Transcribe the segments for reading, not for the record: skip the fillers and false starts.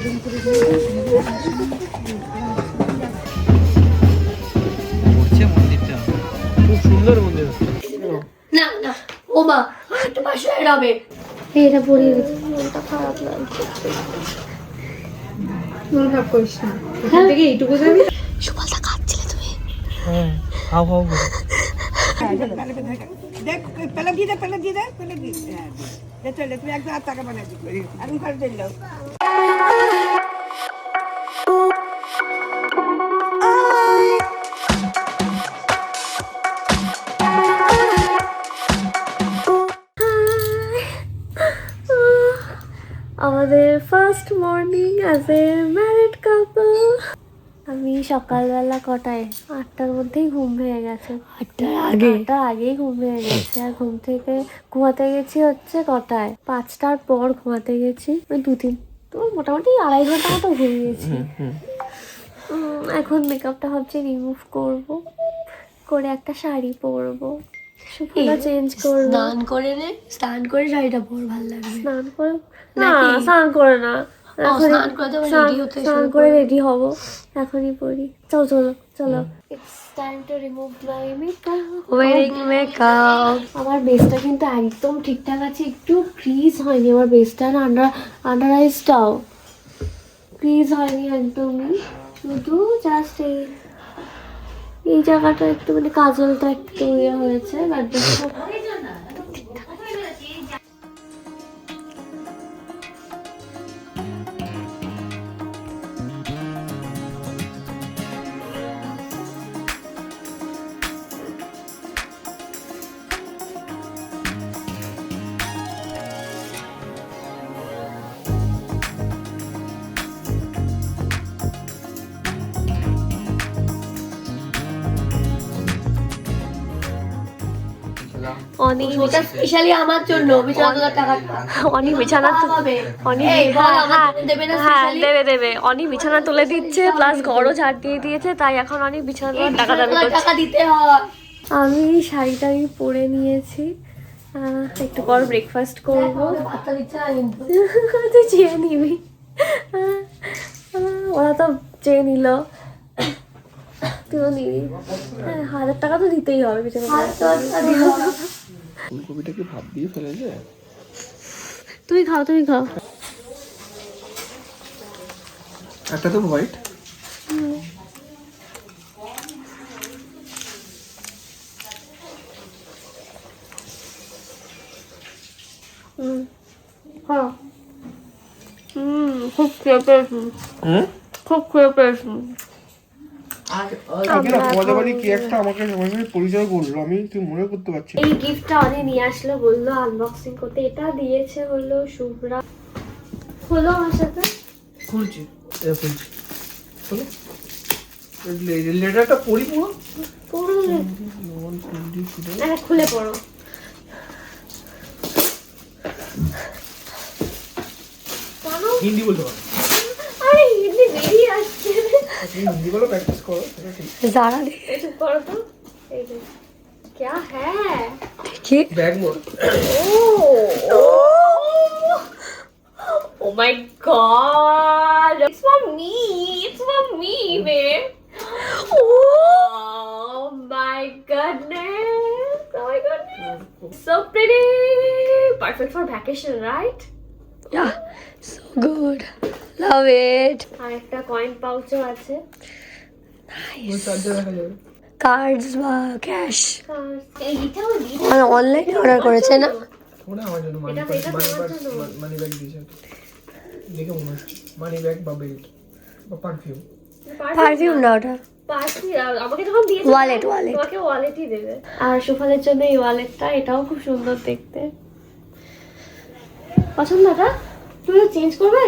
মন্দিরটা খুব সুন্দর মন্দির। না না ও মা একটা পাশে হবে এটা পড়িয়ে গেছে, মনটা খারাপ লাগছে। মন খারাপ করিস না, এখান থেকে এইটুকু যাবি। সুফলটা খাচ্ছিলে তুমি? হ্যাঁ খাও খাও করে। দেখ পেলে দিয়ে দে, পেলে দিয়ে দে, পেলে দিয়ে দে, চলে তুমি একদম আর টাকা বানাই দিবি আমি ঘরে দিল। আমাদের first morning as a married couple. আমি সকালবেলা কটায় 8টার মধ্যেই ঘুম ভেঙে গেছে। 8টার আগেই ঘুম ভেঙে গেছে। আর ঘুম থেকে ঘুমাতে গেছি হচ্ছে কটায়, 5টার পর ঘুমাতে গেছি। ওই 2-3 তো মোটামুটি 2.5 ঘন্টা মতো ঘুমিয়েছি। এখন মেকআপটা ভাবছি রিমুভ করব, করে একটা শাড়ি পরবো, সুফলা চেঞ্জ করবো। স্নান করে নে, স্নান করে শাড়িটা পর ভালো লাগবে। স্নান করে না, স্নান করে না, স্নান করে তো রেডি হতে স্নান করে রেডি হব, এখনই পরি। চলো চলো চলো, it's time to remove my makeup. Wiring makeup. আমার বেসটা কিন্তু একদম ঠিকঠাক আছে, একটু ক্রিজ হয়নি আমার বেসটা, না আন্ডার আইসটাও ক্রিজ হয়নি একদমই, শুধু জাস্ট এই জায়গাটা একটু মানে কাজলটা একটু ইয়ে হয়েছে। বাট ওটা স্পেশালি আমার জন্য, বিছানা টাকা অনি বিছানা দেবে অনি বিছানা তুলে দিচ্ছে, প্লাস ঘরও ঝাড় দিয়ে দিয়েছে, তাই এখন অনেক বিছানা তোলার টাকা দিতে হয়। আমি শাড়িটা পরে নিয়েছি, একটু পর ব্রেকফাস্ট করবো। তুই চেয়ে নিবি, ওরা তো চেয়ে নিল, তুইও নিবি। 1000 টাকা তো দিতেই হবে বিছানা। ফুলকপিটা কি ভাত দিয়ে ফেলেছে? তুমি খাও একটা তো হোয়াইট। খুব খেয়ে পেয়েছি, খুব খেয়ে পেয়েছি। পরিচয় করলো, আমি তুই মনে করতে পারছি। এই গিফটটা অনেক নিয়ে আসলো, বললো আনবক্সিং করতে। এটা দিয়েছে হলো শুভ্রা। হলো আমার সাথে খুলছি খুলো, লেটারটা পড়ি পুরো খুলে পড়ো। হিন্দি বলতে পারো? আরে হিন্দি বেরিয়ে আসছে, হিন্দি বলো, প্র্যাকটিস করো। যারা চুপ করো তো। এই যে क्या है, bag mode. Oh my god, it's for me babe. Oh my goodness, so pretty, perfect for vacation, right? Yeah, so good, love it. আর একটা কয়েন পাউচও আছে। কার্ডস বা ক্যাশ এইটাও অনলাইনে অর্ডার করেছে না? ওটা আমার জন্য মানি ব্যাগ দিয়েছে, দেখে মনে হচ্ছে মানি ব্যাগ বা বেল্ট বা পারফিউম। পারফিউম না ওটা, আমাকে যখন দিয়েছে ওয়ালেট তোমাকে ওয়ালেটই দেবে। আর সুফলের জন্য এই ওয়ালেটটা, এটাও খুব সুন্দর দেখতে, পছন্দ। এটা তুমি চেঞ্জ করবে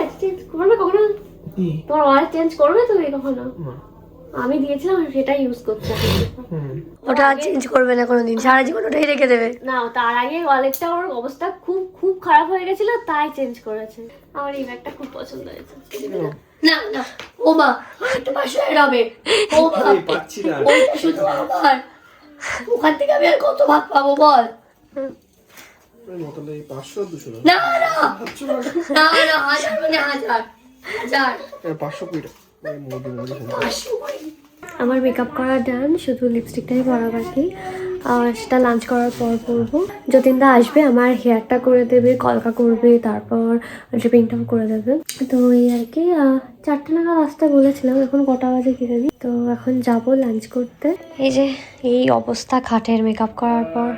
কখনো? তোমার ওয়ালেট চেঞ্জ করবে তুমি কখনো? আমি দিয়েছিলাম, সেটা ইউজ করছে। ওটা চেঞ্জ করবে না কোনোদিন, সারা জীবন ওটাই রেখে দেবে। না, তার আগে ওয়ালেটটা ওর অবস্থা খুব খারাপ হয়ে গেছিল, তাই চেঞ্জ করেছে। আমার এই ব্যাগটা খুব পছন্দ হয়েছে। না না ও মা একটা পাশে হবে, ও মা পাচ্ছি না, ওইটা শুধু আমার, ওখান থেকে আমি আর কত ভাগ পাবো বল? মতন এই 500 200 না না না না, হাজার মানে হাজার। 520 আমার মেকআপ করা ডান, শুধু লিপস্টিকটাই পরা বাকি। সেটা লাঞ্চ করার পর পরবো। যতীনদা আসবে, আমার হেয়ারটা করে দেবে, কলকা করবে, তারপর ড্রিপিংটাও করে দেবে। তো এই আর কি 4টা নাগাদ আসতে বলেছিলাম, এখন কটা বাজে কি জানি। তো এখন যাব লাঞ্চ করতে। এই যে এই অবস্থা খাটের মেকআপ করার পর।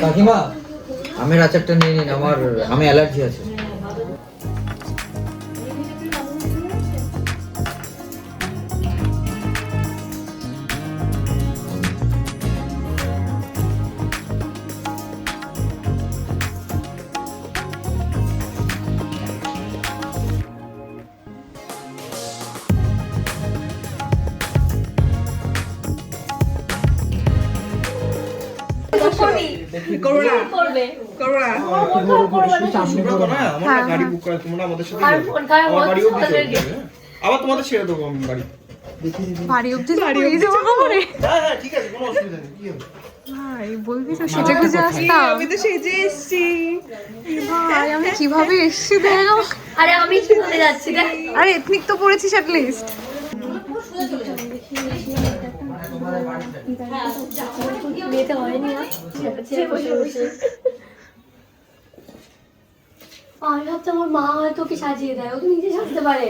কাকিমা আমের আচারটা নিয়ে নিন, আমার আমি অ্যালার্জি আছে। গাড়ি বুক করে তোমরা আমাদের সাথে আমার বাড়িও আবার তোমাদের ছেড়ে দেবো আমি বাড়ি বাড়ি অব্দি দাঁড়িয়ে যাবো খবরে। হ্যাঁ ঠিক আছে, কোনো অসুবিধা নেই। কি হবে ভাই বলবি তো সেজে গুজে আসতাম। আমি তো সেজে এসেছি ভাই, আমি কিভাবে এসেছি দেখ। আরে আমি কি বলে যাচ্ছি দেখ। আরে এথনিক তো পড়েছিস অ্যাট লিস্ট। মেয়েতে হয়নি না, আমি ভাবছি আমার মা হয়তো ওকে সাজিয়ে দেয়, ও তো নিজে সাজতে পারে।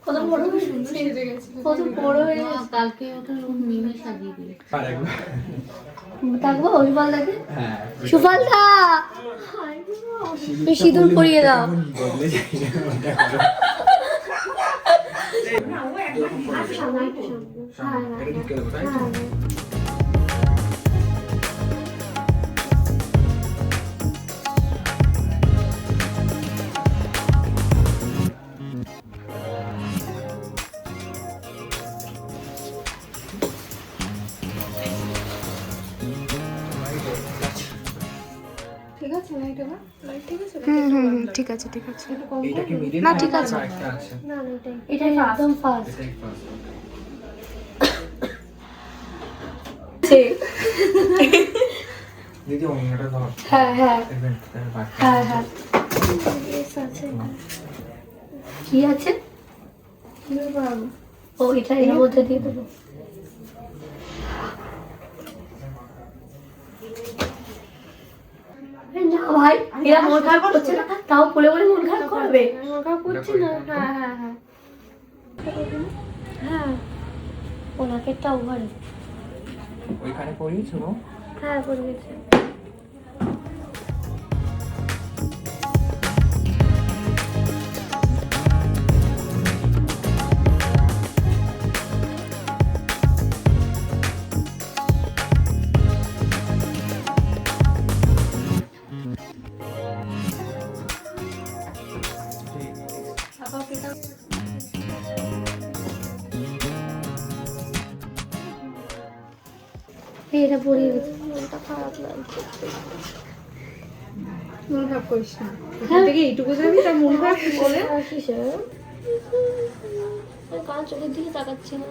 কত বড় হয়ে গেছে, কত বড় হয়ে গেছে। কালকে ওটা মিমি সাজিয়ে দিল। থাকবো সুফল থাকে, সুফলদা সিঁদুর পরিয়ে দাও। ঠিক আছে লাইট এবার, লাইট ঠিক আছে। ঠিক আছে ঠিক আছে। এটা কি মিডিয়াম না ঠিক আছে। একটা আছে না এটাই একদম ফার্স্ট। দিদি অন্যটা দাও। হ্যাঁ হ্যাঁ দেখবেন হ্যাঁ হ্যাঁ কি আছে ও এটা এর মধ্যে দিয়ে দেবো। না ভাই, এরা মন খারাপ করছে না, তাও বলে বলে মন খারাপ করবে। মন খারাপ করছি না। হ্যাঁ হ্যাঁ হ্যাঁ হ্যাঁ ওনাকেরটা ওভারে। ওইখানে পড়িয়েছো? হ্যাঁ পড়িয়েছে। এটা পড়িয়ে গেছে, মনটা খারাপ লাগছে। মন খারাপ করিস না, এখান থেকে এইটুকু যাবি তার মন খারাপ বলে কিসের কান চোখের দিকে তাকাচ্ছি না,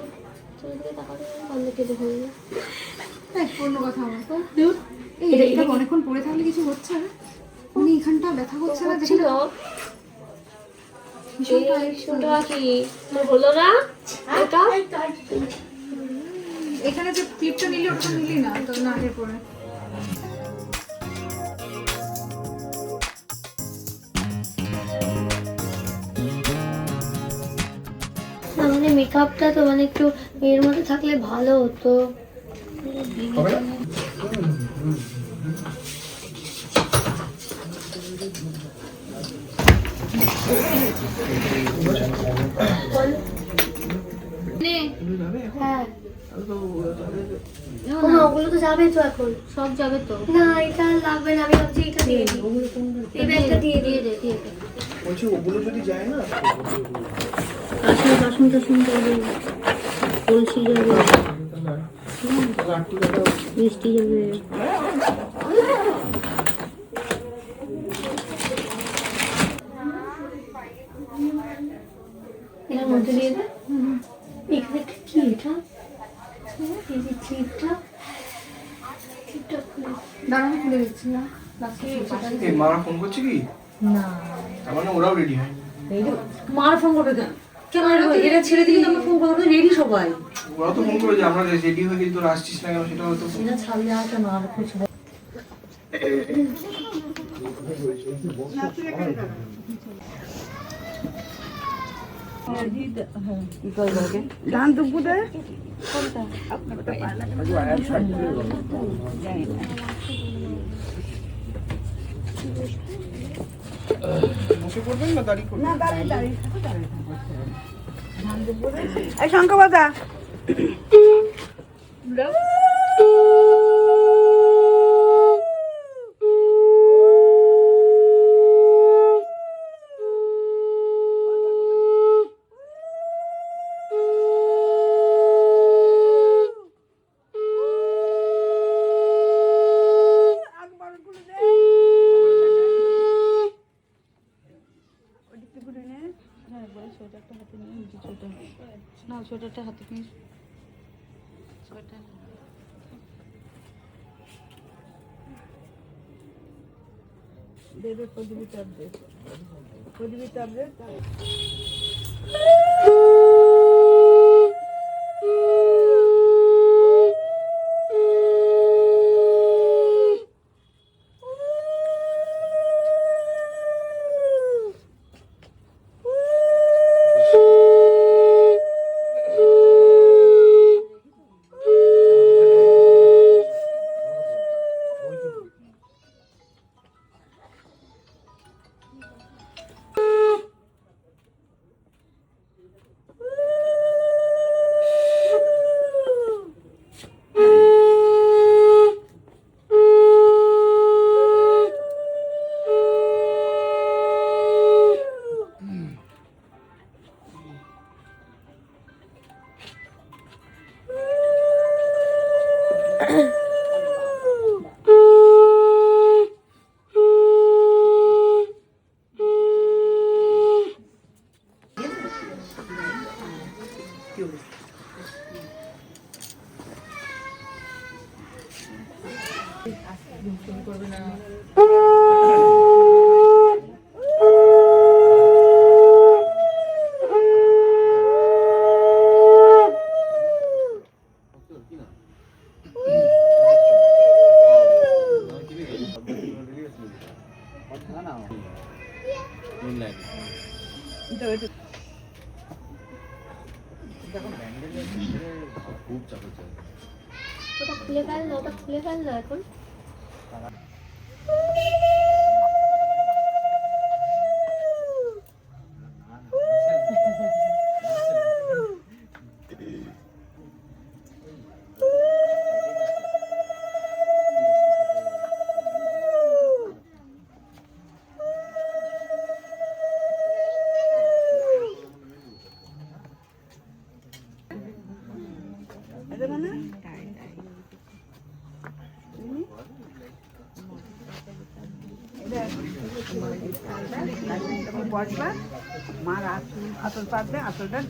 চোখের দিকে তাকালে কান দিকে দেখে না। অন্য কথা আমার এটা অনেকক্ষণ পরে থাকলে কিছু হচ্ছে না, উনি এখানটা ব্যথা করছে না ছিল হলো না এটা। এখানে যে ক্লিপটা নিলি ওটা নিলি না তো, না আগে পরে মানে মেকআপটা তো মানে একটু এর মধ্যে থাকলে ভালো হতো। হ্যাঁ ওগুলো তো যাবে তো, এখন সব যাবে তো। না এটা লাগবে না, আমি ভাবছি এটা দিয়ে দিই, এই ব্যাগটা দিয়ে দিয়ে দে দিয়ে দে। বলছি ওগুলো যদি যায় না আসলে বাসন টাসন যাবে, কলসি যাবে, মিষ্টি যাবে। এটার মধ্যে দিয়ে দে। এখানে কি এটা, এই যে ক্লিপটা দাঁড়ানো খুলে দিচ্ছি না এই মারা ফোন করছে কি না তার মানে ওরাও রেডি হয় মার ফোন করবে কেন কেন এরা ছেড়ে দিলে তো আমরা ফোন করবো রেডি সবাই ওরা তো ফোন করে যে আমরা রেডি হয়ে গেছি তোরা আসছিস না কেন সেটা হয়তো এরা ছাড়লে আর কেন আর কিছু ধান দুপুরে বসে পড়বেন না দাঁড়িয়ে করবেন না দাঁড়িয়ে দাঁড়িয়ে ধান দুপুরে এই শঙ্খ বাজা না সোয়েটারটা হাতে নিয়ে সোয়েটার দেবে প্রদীপী চাপ দে প্রদীপী চাপ দে ওটা খুলে ফেল না, ওটা খুলে ফেল না এখন। বসবা মার আঁচল পাতবে, আঁচলটা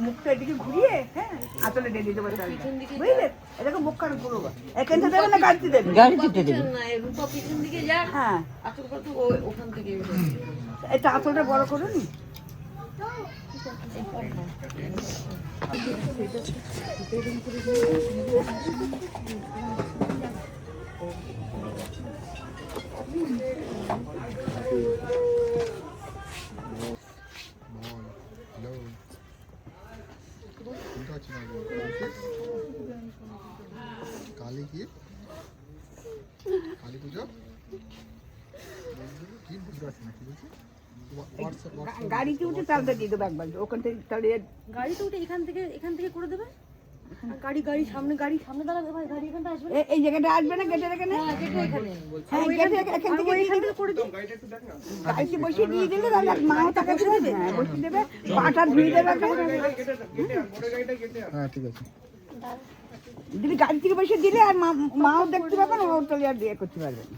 মুখটা এদিকে ঘুরিয়ে, হ্যাঁ আঁচলে ডেলি দেবো, বুঝলে? এটাকে মুখ কান ঘুরবো, এখান থেকে দেবে না গাড়িতে দেবে? গাড়িতে দেবে, হ্যাঁ। এটা আঁচলটা বড় করে নি। কালী কি কালী পুজো কি বুঝতে পারছি না, কি বলছি? গাড়িতে উঠে তালটা দিয়ে দেবো একবার, ওখান থেকে তাহলে গাড়িতে উঠে এখান থেকে করে দেবে। গাড়ি সামনে দাঁড়াবে ভাই, গাড়ি এখানটা আসবে। এই জায়গাটা আসবে না গেটের এখানে? হ্যাঁ গেটে এখান থেকে দিয়ে দেবে, করে দিই। গাড়িতে বসিয়ে দিয়ে দিলে তাহলে মাও তাকে দেবে, হ্যাঁ বসিয়ে দেবে, পাটা ধুয়ে দেবে। হ্যাঁ ঠিক আছে। যদি গাড়ি থেকে বসে দিলে আর মাও দেখতে পাবে না, ও তাহলে আর দিয়ে করতে পারবে না।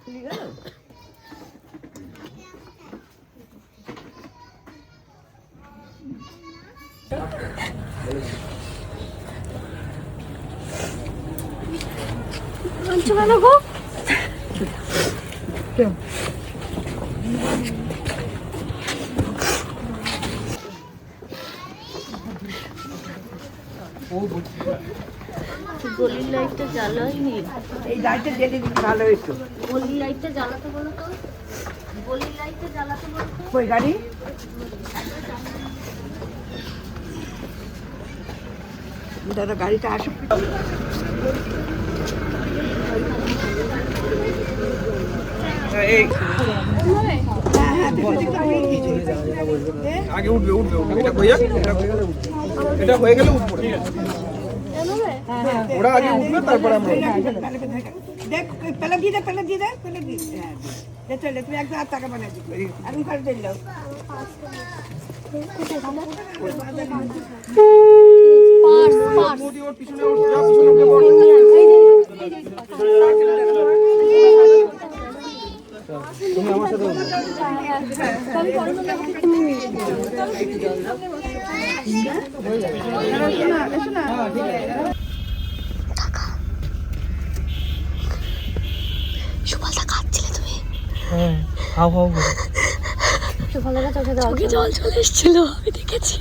খুলে গেল? কেন গো? গলির লাইটটা জ্বালাইনি। এই লাইটটা জ্বেলে দিলে ভালো হইতো। গলির লাইটটা জ্বালাতে বলো তো। গলির লাইটটা জ্বালাতে বলো তো। কই গাড়ি? দাদা গাড়িটা আসুক। আগে উঠবে এটা কইয়া এটা হয়ে গেলে উঠবো ওরা আগে উঠবে তারপর আমরা দেখ পেলে দিয়ে দে চলে তুমি একদম আর টাকা বানাই দিবে আমি করে দিলাম মোদি ওর পিছনে উঠে যাও পিছনে উঠে বড় তুমি আমার সাথে সুফলটা খাচ্ছিলে তুমি? হ্যাঁ হাও হাও সুফলটা চোখে জল চলে এসেছিল, আমি দেখেছি।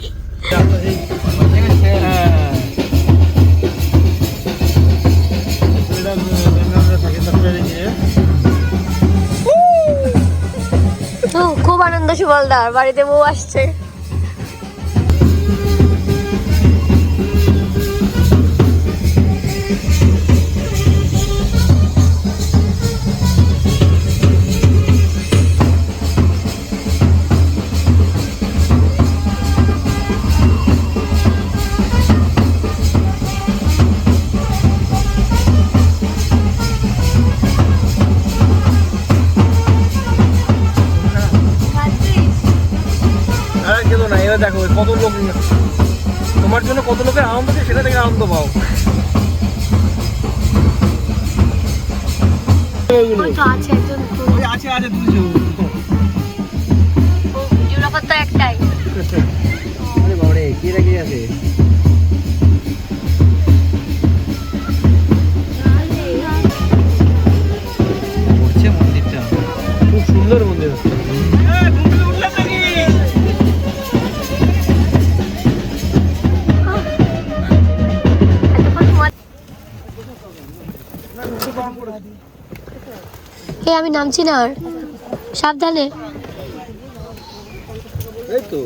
খুব আনন্দ সুফলদার, বাড়িতে বউ আসছে। দেখো কত লোক, তোমার জন্য কত লোকের আনন্দ আছে সেটা থেকে আনন্দ পাও। আছে আছে দুজন একটাই বাবারে কি রাখি আছে মন্দিরটা খুব সুন্দর মন্দির। আমি নামছি না আর, সাবধানে। এই তো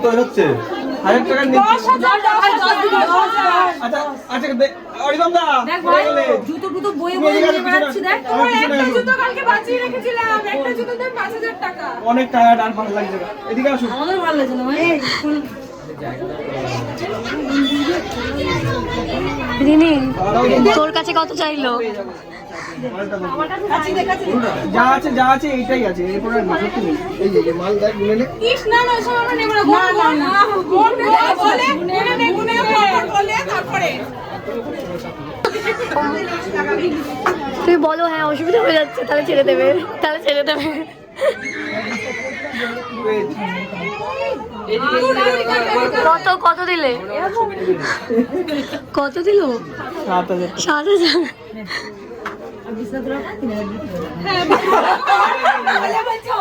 কত হচ্ছে? 1000 টাকা নিচ্ছি। আচ্ছা আচ্ছা অরিদম দা জুতো টুতো বয়ে বয়ে নিয়ে বেড়াচ্ছি দেখ। তোমার একটা জুতো কালকে বাঁচিয়ে রেখেছিলাম, একটা জুতোর দাম 5000 টাকা। অনেক টায়ার্ড আর ভালো লাগছে না, এদিকে আসুন। আমাদের ভালো লাগছে না ভাই। রিনি তোর কাছে কত চাইলো? যা আছে এইটাই আছে, এরপরে আর সত্যি নেই। এই যে মাল দেখ গুনে নে। কৃষ্ণা না সব আমরা নেব না। না বলে গুনে নে গুনে বলে তারপরে তুমি বলো হ্যাঁ অসুবিধা হয়ে যাচ্ছে, তাহলে ছেড়ে দেবে, তাহলে ছেড়ে দেবে। কত কত দিলে? কত দিল? 7000। 7000।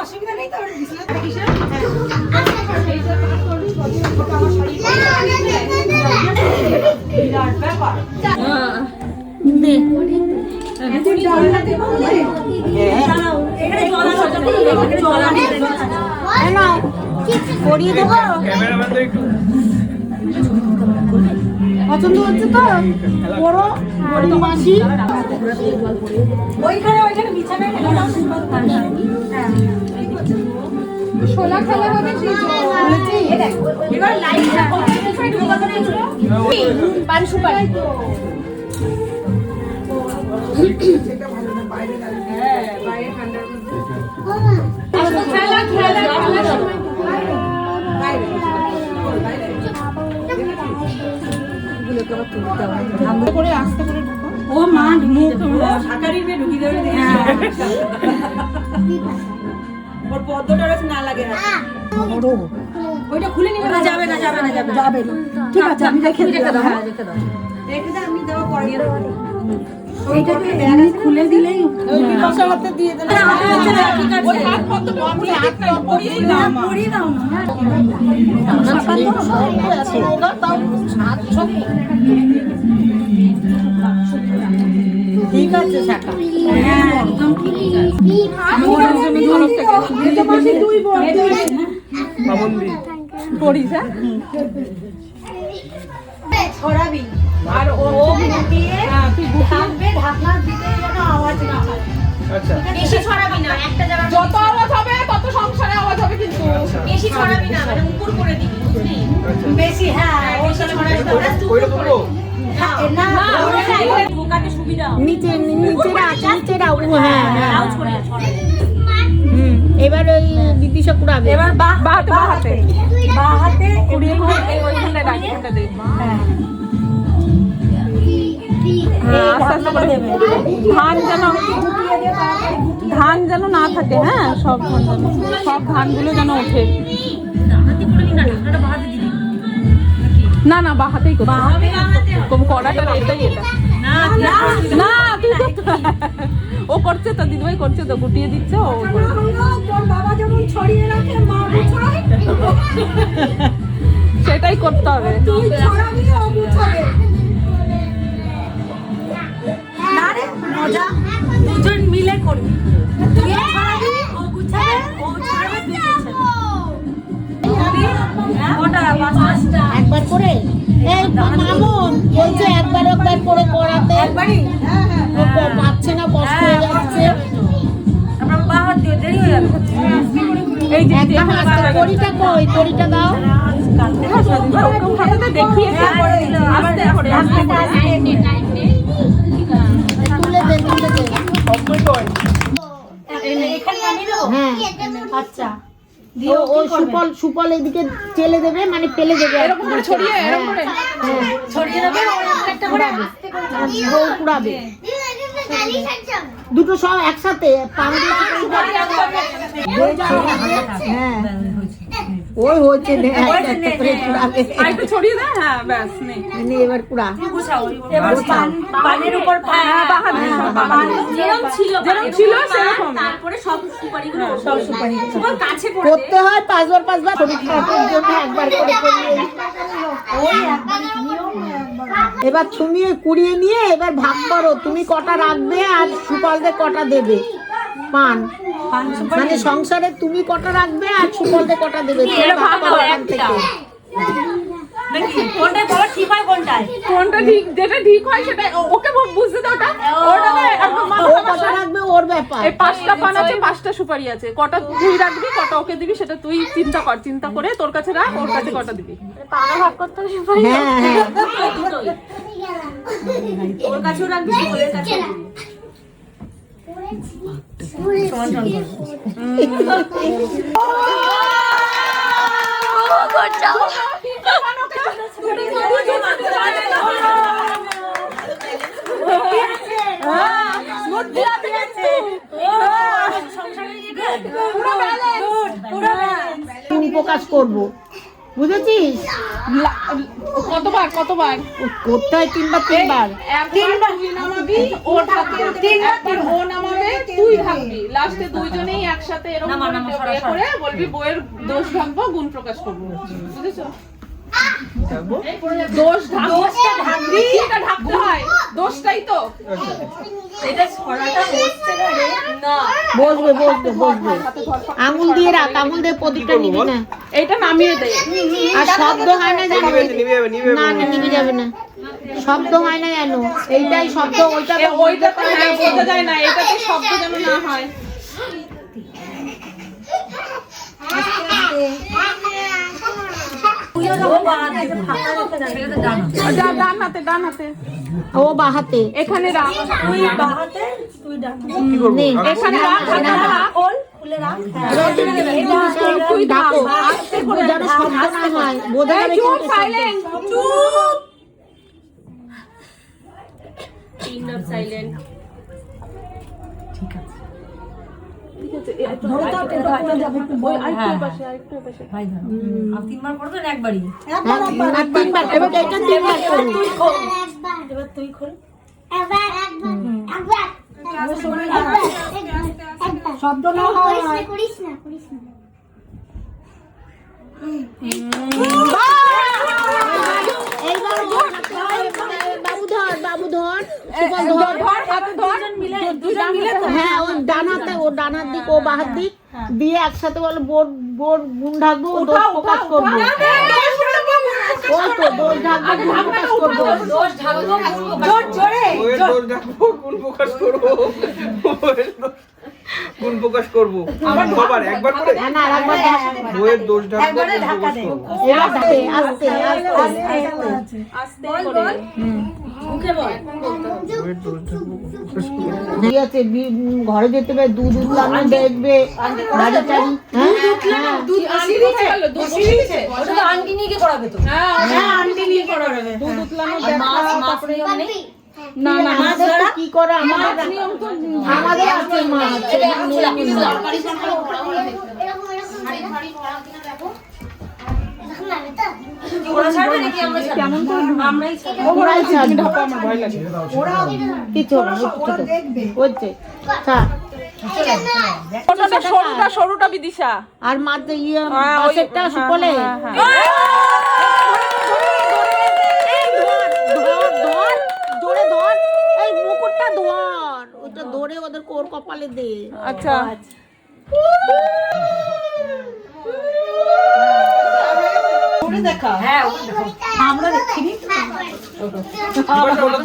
অসুবিধা নেই তোর ক্যামেরাম্যান তো একটু পছন্দ হচ্ছে তো বড় বড় মাসি ওইখানে বিছানায় শোলা খেলা হবে বলেছি এবার লাইটটা কমপ্লিট ঢোকা করে পান সুপারি বাইরে ঠান্ডার মধ্যে খেলা খেলা বাইরে করে আস্তে করে ও মা মুখ শাকারির মে ঢুকি দেবে ওর পদ্মটা রস না লাগে না ওইটা খুলে নিবে না যাবে না যাবে না যাবে যাবে ঠিক আছে আমি রেখে দাও হ্যাঁ রেখে দাও আমি দেবো পরে দিয়ে দেবো এইটাকে এমনি খুলে দিলেই ওই বিপাশা হাতে দিয়ে দেবে ঠিক আছে ওই হাত পদ্ম আমি হাতটা পরিয়ে দাও পরিয়ে দাও না আছে ওটা তাও হাত সব ঠিক আছে শাখা হ্যাঁ একদম ঠিক আছে আমি ধরো থেকে এটা পাশে দুই বড় মামুন্দি করিস হ্যাঁ ছড়াবি আর ও দিয়ে তুই ঢাকবে ঢাকনা দিতে যেন আওয়াজ না হয় আচ্ছা বেশি ছড়াবি না, একটা জায়গা যত আওয়াজ হবে তত সংসারে আওয়াজ হবে কিন্তু বেশি ছড়াবি না, মানে উপর করে দিবি বুঝলি? বেশি হ্যাঁ বেশি ছড়াবি না, ওটা তুই কইলো করবো না ঢোকাতে সুবিধা হবে। নিচে রাও হ্যাঁ তাও ছড়িয়ে ছড়াবি। এবার ওই বিদিশা কুড়াবে এবার বাহাতে কুড়িয়ে ওইখানে রাখি ওটা দে ধান যেন না থাকে হ্যাঁ সব ধানগুলো যেন ওঠে হাতে করে নি না, ঢাকনাটা বাহাতে দিবি। না না বাহাতেই করতে কড়াটা এটাই এটা না তুই ও করছে তো দিদিভাই করছে তো গুটিয়ে দিচ্ছে ও বাবা যেমন ছড়িয়ে রাখে মা গুছায় সেটাই করতে হবে তুই ছড়াবি ও গুছাবে না রে মজা দুজন মিলে করবি তুই ছড়াবি ও গুছাবে ও ছাড়বে তুই গুছাবে একবার করে এই মামুন বলছে একবার করে করাতে একবারই পাচ্ছে না কষ্ট হয়ে যাচ্ছে আমরা বাহাত দিয়ে দেরি হয়ে যাবে এই যে একবার আস্তে কড়িটা কই কড়িটা দাও দেখিয়েছে আস্তে করে তুলে দে কমপ্লিট হয় এখানে নামিয়ে দেবো? হ্যাঁ আচ্ছা ও সুপল এদিকে চেলে দেবে মানে ফেলে দেবে এরকম করে ছড়িয়ে এরকম করে ছড়িয়ে দেবে ওর একটা করে বউ কুড়াবে দুটো সব একসাথে পান দিয়ে হ্যাঁ ওই হচ্ছে আরেকটু ছড়িয়ে দে হ্যাঁ ব্যাস নে এবার কুড়া এবার পানের উপর যেরকম ছিল সেরকম তারপরে সব সুপারিগুলো সব সুপারি কাছে করতে হয় 5 বার শরীর খারাপের জন্য একবার করে করিয়ে এবার তুমি কুড়িয়ে নিয়ে এবার ভাগ করো তুমি কটা রাখবে আর সুপালদের কটা দেবে পান মানে সংসারে তুমি কটা রাখবে আর সুফলতে কটা দেবে কোনটাই বলো ঠিক হয় কোনটাই? কোনটা ঠিক, যেটা ঠিক হয় সেটা ওকে বুঝতে দাও। ওটাতে একদম মাথা কটা রাখবে ওর ব্যাপার। এই 5টা পান আছে, 5টা সুপারি আছে, কটা তুই রাখবি কটা ওকে দিবি সেটা তুই চিন্তা কর, চিন্তা করে তোর কাছে রাখ, ওর কাছে কটা দিবি। পানা ভাগ করতে হবে সবাই। হ্যাঁ হ্যাঁ ওর কাছেও রাখবি, ওর কাছেও রাখবি। তুমি প্রকাশ করবো, বুঝেছিস? কতবার করতে হয় 3বার। তিনবার তুই নামাবি, ও তিনবার ও নামাবে, তুই থাকবি, লাস্টে দুইজনেই একসাথে এরকম করে বলবি বইয়ের দোষ ঢাকবো, গুণ প্রকাশ করবো, বুঝেছো? দোষটা ঢাকতে হয়, দোষটাই তো এটা ছড়াটা বসছে না রে। না, বসবে আঙুল দিয়ে রাখ, আঙুল দিয়ে প্রদীপটা নিবি না, এইটা নামিয়ে দে। আর শব্দ হয় না জানো? না না নিবি যাবে না, শব্দ হয় না জানো? এইটাই শব্দ, ওইটা ওইটা তো বোঝা যায় না, এটাতে শব্দ যেন না হয়। ডান হাতে ও বাহাতে এখানে রাখ, তুই বাহাতে, তুই ডান। নে এখানে রাখ, খুলে রাখ। তুই ডাকো আস্তে যেন শব্দ না হয়, বোঝা যাবে চুপ, কিন্তু সাইলেন্ট, চুপ। সাইলেন্ট। তিনবার করবে না একবারই? আর 3বার, এবার এটা 3বার করবি। এবার তুই খোল। শব্দ না হয় এইবার বাবু ধর সুফল ধর, হাতে ধর, দুজন মিলে তো। হ্যাঁ ও ডান হাতে, ও ডান হাত দিক, ও বাঁ হাত দিক দিয়ে একসাথে বলো বোর গুণ ঢাকবো, দোষ প্রকাশ করবো। ওই তো দোষ ঢাকবো, গুণ প্রকাশ করবো। দোষ ঢাকবো, জোর জোরে। গুণ প্রকাশ করবো, গুণ প্রকাশ করবো। আবার একবার করে না না আরেকবার বইয়ের দোষ ঢাকবো, একবারে ঢাকা দে। এবার ঢাকে আস্তে আস্তে করে মুখে বল। বইয়ের দোষ ঢাকবো, ঠিক আছে, ঘরে যেতে হবে, দুধ উতলানো দেখবে, বাড়ি টাড়ি। হ্যাঁ দুধ আনতে দিতে গেল, দুধ দিতে। ওটা তো আন্টি নিয়ে গিয়ে করাবে তো। হ্যাঁ, আন্টি নিয়ে করাবে। দুধ উতলানো আর মাছ মাছ নিয়ম নেই। না আমাদের তো কি করে, আমাদের আছে মাছ। ওরা ছাড়বে নাকি আমরা ছাড়বো? আমরাই ছাড়বো। ওরাই ছাড়বে, আমার ভয় লাগে। কিছু না হচ্ছে সরুটা বিদিশা। আর মাঝে পাশেরটা সুফলে ধরে ধর, এই মুকুটটা ধর, ওটা ধরে ওদের কোর কপালে দে। আচ্ছা, হ্যাঁ, আমরা দেখিনি।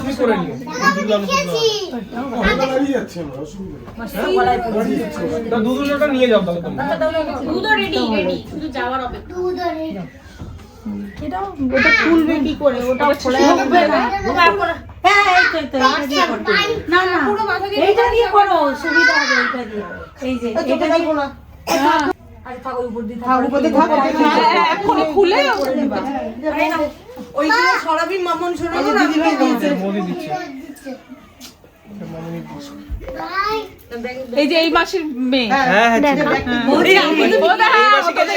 তুমি করে নিও। দুধটা নিয়ে যাও তাহলে তোমরা। দুধও রেডি, শুধু যাওয়ার অপেক্ষা। ওটা খুলবে কি করে, ওটা খোলা যাবে না। হ্যাঁ, এই তো, এটা দিয়ে করো। না না, এইটা দিয়ে করো, সুবিধা হবে এইটা দিয়ে। এই যে এটা দিয়ে করো। আরে থাকো উপর দিয়ে থাকো। এখনই খুলে ওইগুলো সরাবি মামন সরাবো না। মোদি দিচ্ছে। এই যে এই মাসের মেয়ে। হ্যাঁ হ্যাঁ ঠিক আছে।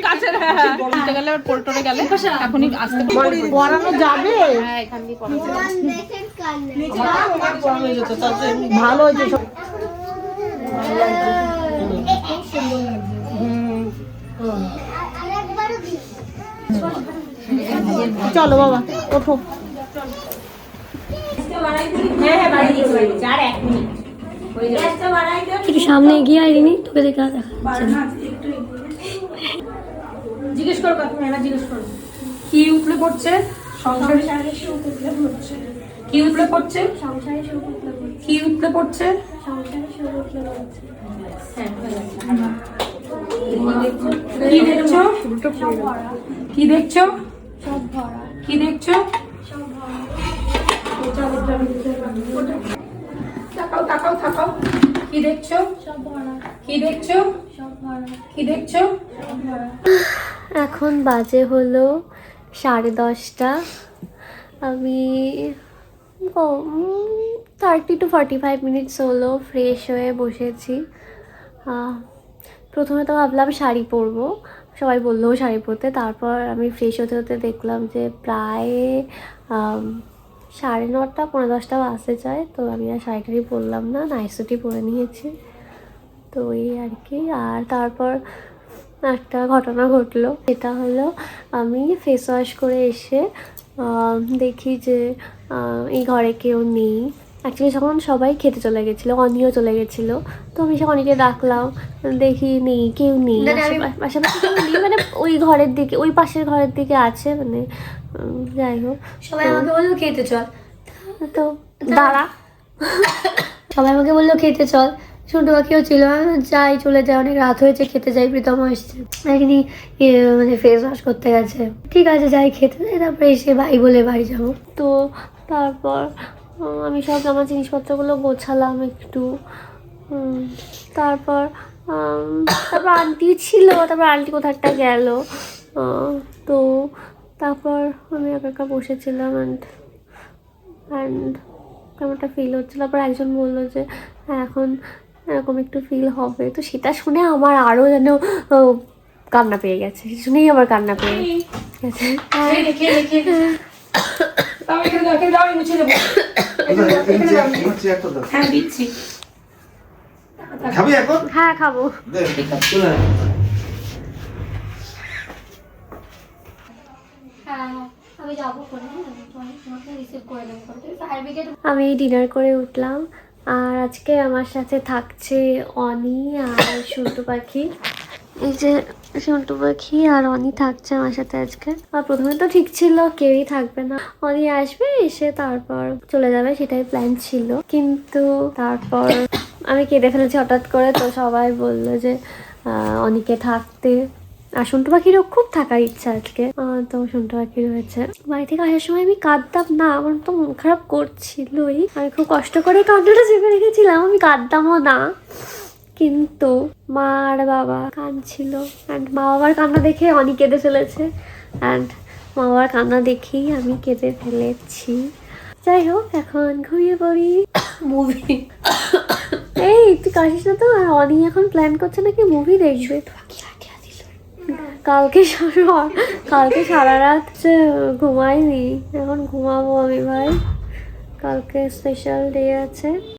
কাছের বলতে গেলে পোল্টরে গেলে এখনই আসতে পড়ানো যাবে, এখান দিয়ে পড়া যাবে। ভালো হয়েছে সব। চলো বাবা ওঠো। হ্যাঁ, বাড়ি দিয়েছি, আর 1 মিনিট। একটু সামনে এগিয়ে আইনি, তোকে দেখে আর দেখা জিজ্ঞেস করো কাকিমা, এবার জিজ্ঞেস করো কি উপরে পড়ছে? সংসারে কি উপরে পড়ছে? কি উপরে পড়ছে? কি দেখছো? কি দেখছো? কি দেখছো? তাকাও তাকাও তাকাও। কি দেখছো? কি দেখছো? কি দেখছো? এখন বাজে হলো 10:30। আমি 30 to 45 মিনিটস হলো ফ্রেশ হয়ে বসেছি। প্রথমে তো ভাবলাম শাড়ি পরবো, সবাই বললো শাড়ি পরতে। তারপর আমি ফ্রেশ হতে হতে দেখলাম যে প্রায় 9:30 পৌনে 10টা বাজতে চায়। তো আমি আর শাড়িটারি পরলাম না, নাইট স্যুটই পরে নিয়েছি। তো এই আর কি। আর তারপর একটা ঘটনা ঘটলো, সেটা হলো আমি ফেস ওয়াশ করে এসে দেখি যে এই ঘরে কেউ নেই। অ্যাকচুয়ালি যখন সবাই খেতে চলে গেছিলো, অনিও চলে গেছিলো, তো আমি সে অনিকে ডাকলাম, দেখি নেই, কেউ নেই, পাশাপাশি কেউ নেই, মানে ওই ঘরের দিকে, ওই পাশের ঘরের দিকে আছে, মানে যাই হোক। সবাই আমাকে বললো খেতে চল, তো দাঁড়া, সবাই আমাকে বললো খেতে চল, ছোট পাখিও ছিল, যাই চলে যায়, অনেক রাত হয়েছে, খেতে যাই, প্রীতম আসছে, একদিনই মানে ফেস ওয়াশ করতে গেছে, ঠিক আছে যাই খেতে যাই, তারপরে এসে ভাই বলে বাড়ি যাবো। তো তারপর আমি সব আমার জিনিসপত্রগুলো গোছালাম একটু। তারপর আন্টি ছিল, তারপর আন্টি কোথাটা গেল। তো তারপর আমি একা বসেছিলাম অ্যান্ড কেমনটা ফিল হচ্ছিল। তারপর একজন বললো যে এখন এরকম একটু ফিল হবে। তো সেটা শুনে আমার আরও যেন কান্না পেয়ে গেছে, শুনেই আমার কান্না পেয়ে গেছে। হ্যাঁ খাবো। আমি ডিনার করে উঠলাম, আর আজকে আমার সাথে থাকছে অনি আর সন্টু পাখি। এই যে সন্টু পাখি আর অনি থাকছে আমার সাথে আজকে। আর প্রথমে তো ঠিক ছিল কেউই থাকবে না, অনি আসবে, এসে তারপর চলে যাবে, সেটাই প্ল্যান ছিল। কিন্তু তারপর আমি কেঁদে ফেলেছি হঠাৎ করে। তো সবাই বললো যে অনিকে থাকতে, আর সন্টু পাখিরও খুব থাকার ইচ্ছা আজকে। তো সন্টু পাখি রয়েছে। বাড়ি থেকে আসার সময় আমি কাঁদতাম না, আমার তো মন খারাপ করছিলই, আমি খুব কষ্ট করে কান্নাটা চেপে রেখেছিলাম, আমি কাঁদতামও না। কিন্তু মা আর বাবা কাঁদছিল, অ্যান্ড মা বাবার কান্না দেখে অনি কেঁদে ফেলেছে, অ্যান্ড মা বাবার কান্না দেখেই আমি কেঁদে ফেলেছি। যাই হোক, এখন ঘুমিয়ে পড়ি। মুভি এই তুই কাশিস না তো। আর অনি এখন প্ল্যান করছে নাকি মুভি দেখবে। কালকে সারা রাত ঘুমাইনি, এখন ঘুমাবো আমি ভাই, কালকে স্পেশাল ডে আছে।